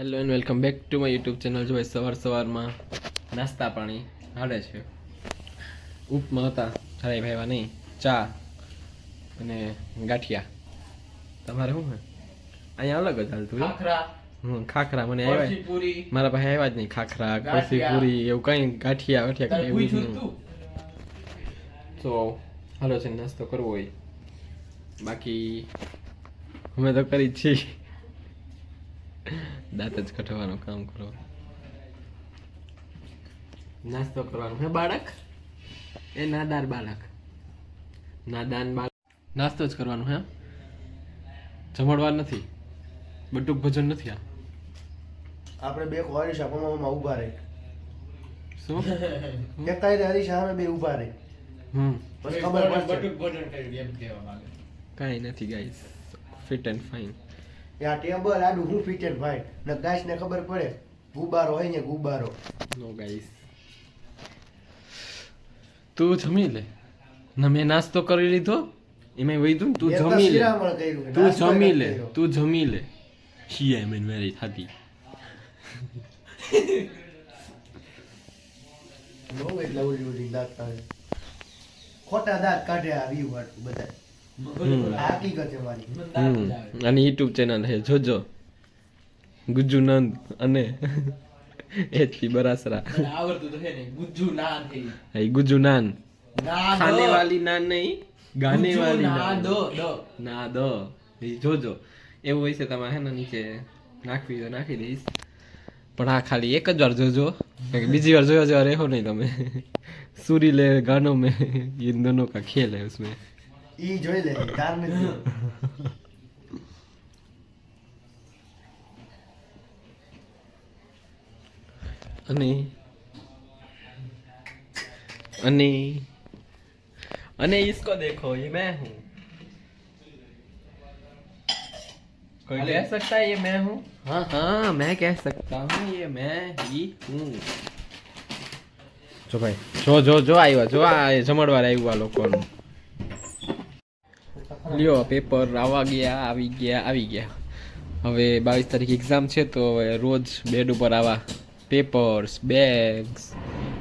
Hello and welcome back to my YouTube channel. જો સવારમાં નાસ્તા પાણી હાલે છે. ઉપમા હતા જરાય ભાઈવા નહીં, ચા અને ગાંઠિયા. તમારે શું હે? અહીંયા અલગ જ હાલતું ખાખરા મને આવ્યા, મારા પાસે આવ્યા જ નહીં ખાખરા કોસી પૂરી એવું કંઈ ગાંઠિયા વાઠિયા કંઈ એવું જ નહીં. તો હાલો છે નાસ્તો કરવો હોય, બાકી અમે તો કરી જ છીએ. દાંત જ કઢવાનું કામ કરો, નાસ્તો કરવાનો હે બાળક, એ નાદાન બાળક, નાદાન બાળક. નાસ્તો જ કરવાનો હે, જમણવાર નથી, બટુક ભોજન નથી. આ આપણે બે હરીશા પમામાં ઊભા રહી. શું એકાઈ હરીશા અમે બે ઊભા રહી. પછી ખબર પડશે કાંઈ નથી ગાઈસ, ફિટ એન્ડ ફાઇન. આ ટેબલ આડું હું ફિટ એન્ડ ફાઇન ને ગાઈસ ને ખબર પડે ગુબારો હોય ને ગુબારો. નો ગાઈસ, તું જમી લે ને, મેં નાસ્તો કરી લીધો એમાં વૈધું. તું જમી લે, તું જમી લે, તું જમી લે. શિયા મેન મેરી થાતી નો એટલે ઓલી ઓલી દાંત કાઢે, ખોટા દાંત કાઢે આ વ્યૂ વાળું બધા. હકીકત છે મારી. અને યુટ્યુબ ચેનલ છે જોજો, ગુજ્જુ નંદ અને એચપી બરાસરા. આવડતું તો છે ને ગુજ્જુ નાન હે. એ ગુજ્જુ નાન, ના ખાને વાલી નાન નહીં, ગાને વાલી ના નાન. દો દો ના દો એ જોજો. એવું હોય છે તમારે હે ને નીચે નાખવી તો નાખી દઈશ, પણ આ ખાલી એક જ વાર જોજો, બીજી વાર જોયા જેવા રહો નહીં તમે. સુરીલે ગાનો में ये दोनों का खेल है उसमें. ઈ જોઈ લે તાર નથી. અને અને અને इसको देखो, ये मैं हूँ. कोई कह सकता है ये मैं हूँ? हाँ हाँ मैं कह सकता हूँ ये मैं ही हूँ. જો ભાઈ જો જો જો આવ્યા, જો આ જમણવાર આવ્યું આ લોકોનું. લ્યો પેપર આવી ગયા. હવે 22 તારીખ એક્ઝામ છે, તો હવે રોજ બેડ ઉપર આવા પેપર્સ, બેગ્સ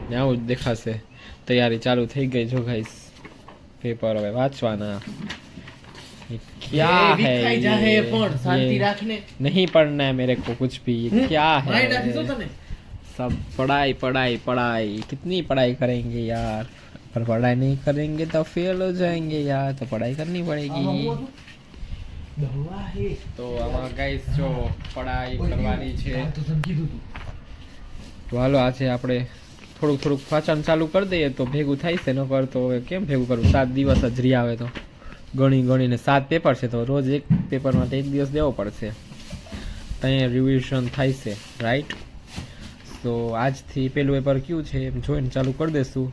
ને આવું જ દેખાશે. તૈયારી ચાલુ થઈ ગઈ. જો ગાઈસ પેપર હવે વાંચવાના. क्या है વિખાઈ જાહે ये? પણ શાંતિ ये રાખને. नहीं पढ़ना है मेरे को कुछ भी. ये क्या મારી નાખી શું है? તને? सब पढ़ाई. कितनी पढ़ाई करेंगे यार, पर पढ़ाई नहीं करेंगे तो फेल हो जाएंगे यार, तो पढ़ाई करनी पड़ेगी. દવા હે તો આમાં ગાઈસ જો પઢાઈ કરવાની છે, તો તને કીધું તું. તો હાલો આજે આપણે થોડુંક વાંચન ચાલુ કરી દઈએ તો ભેગું થાય છે. ન કરતો હવે કેમ ભેગું કરવું, 7 દિવસ જ રી આવે તો ગણીને 7 પેપર છે, તો રોજ એક પેપર માટે 1 દિવસ દેવો પડશે. ત્યાં રિવિઝન થાય છે, રાઈટ? તો આજથી પેલું પેપર કયું છે એમ જોઈને ચાલુ કરી દઈશું.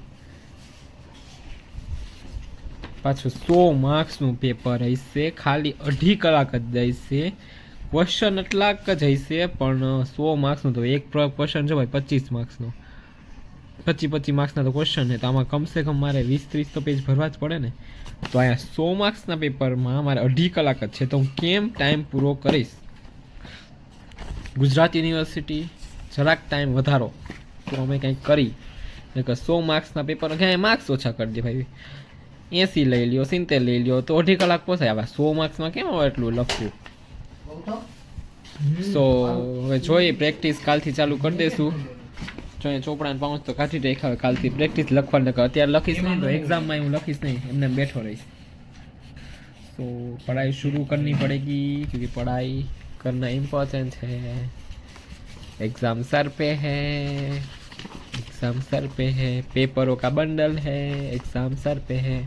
પાછું 100 માર્ક્સનું પેપર હશે, ખાલી 2.5 કલાક જ જશે. ક્વેશ્ચન એટલાક જ હશે, પણ 100 માર્ક્સનું તો એક ક્વેશ્ચન છે ભાઈ 25 માર્ક્સનો. 25 માર્ક્સના તો ક્વેશ્ચન છે, તો આમાં કમસે કમ મારે 20-30 તો પેજ ભરવા જ પડે ને. તો અહીંયા 100 માર્ક્સના પેપરમાં મારે 2.5 કલાક જ છે, તો હું કેમ ટાઈમ પૂરો કરીશ? ગુજરાત યુનિવર્સિટી જરાક ટાઈમ વધારો તો અમે કંઈક કરી. કે 100 માર્ક્સના પેપર ક્યાંય માર્ક્સ ઓછા કરી દે ભાઈ, 80 લઈ લ્યો, 70 લઈ લ્યો, તો 2.5 કલાક પોસાય. હવે 100 માર્ક્સમાં કેમ હવે એટલું લખવું? સો હવે જોઈએ, પ્રેક્ટિસ કાલથી ચાલુ કરી દઈશું. જોઈએ ચોપડાને પાઉચ તો કાઢી રાખ્યા, હવે કાલથી પ્રેક્ટિસ લખવાની. અત્યારે લખીશ નહીં તો એક્ઝામમાં હું લખીશ નહીં, એમને બેઠો રહીશ. तो पढ़ाई शुरू करनी पड़ेगी, क्योंकि पढ़ाई करना इम्पोर्टेंट है. एग्ज़ाम सर पे है, पेपरों का बंडल है, एग्ज़ाम सर पे है.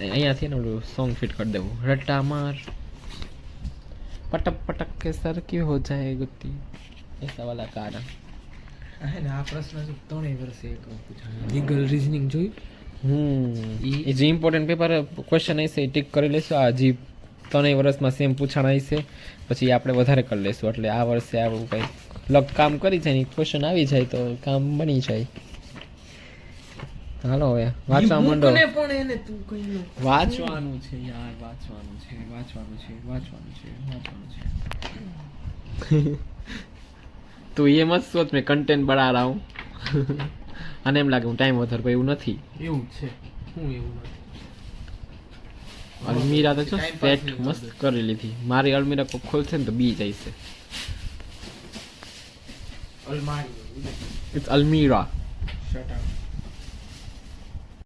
અહીંયાથી ને ઓલું સોંગ ફિટ કરી દેવું, રટ્ટા માર पटक पटक के सर क्यों हो जाए गुत्ती, ऐसा वाला गाना. હે ને આ પ્રશ્ન જો 3 વર્ષે એક પૂછાયો, લીગલ રીઝનિંગ જોયું. એ જે ઇમ્પોર્ટન્ટ પેપર ક્વેશ્ચન હશે એ ટીક કરી લેશું. આ હજી 3 વર્ષમાં સેમ પૂછાણા હશે, પછી આપણે વધારે કરી લેશું. એટલે આ વર્ષે આવું કંઈ લગ કામ કરી જાય ને ક્વેશ્ચન આવી જાય તો કામ બની જાય. હાલો હવે વાંચવા માંડો. પણ એને તું કઈ વાંચવાનું છે યાર, વાંચવાનું છે. तो ये मत सोच मैं कंटेंट बढ़ा रहा हूँ અને એમ લાગે હું ટાઈમ વધારે પણ એવું નથી. એવું છે હું એવું નથી અલમીરા તો જો Time pass સેટ નહીં મસ્ત કરતો. કરી લીધી. મારી અલમીરા કોઈ ખોલશે ને તો બી જાય છે. અલમારી ઇટ્સ અલમીરા. Shut up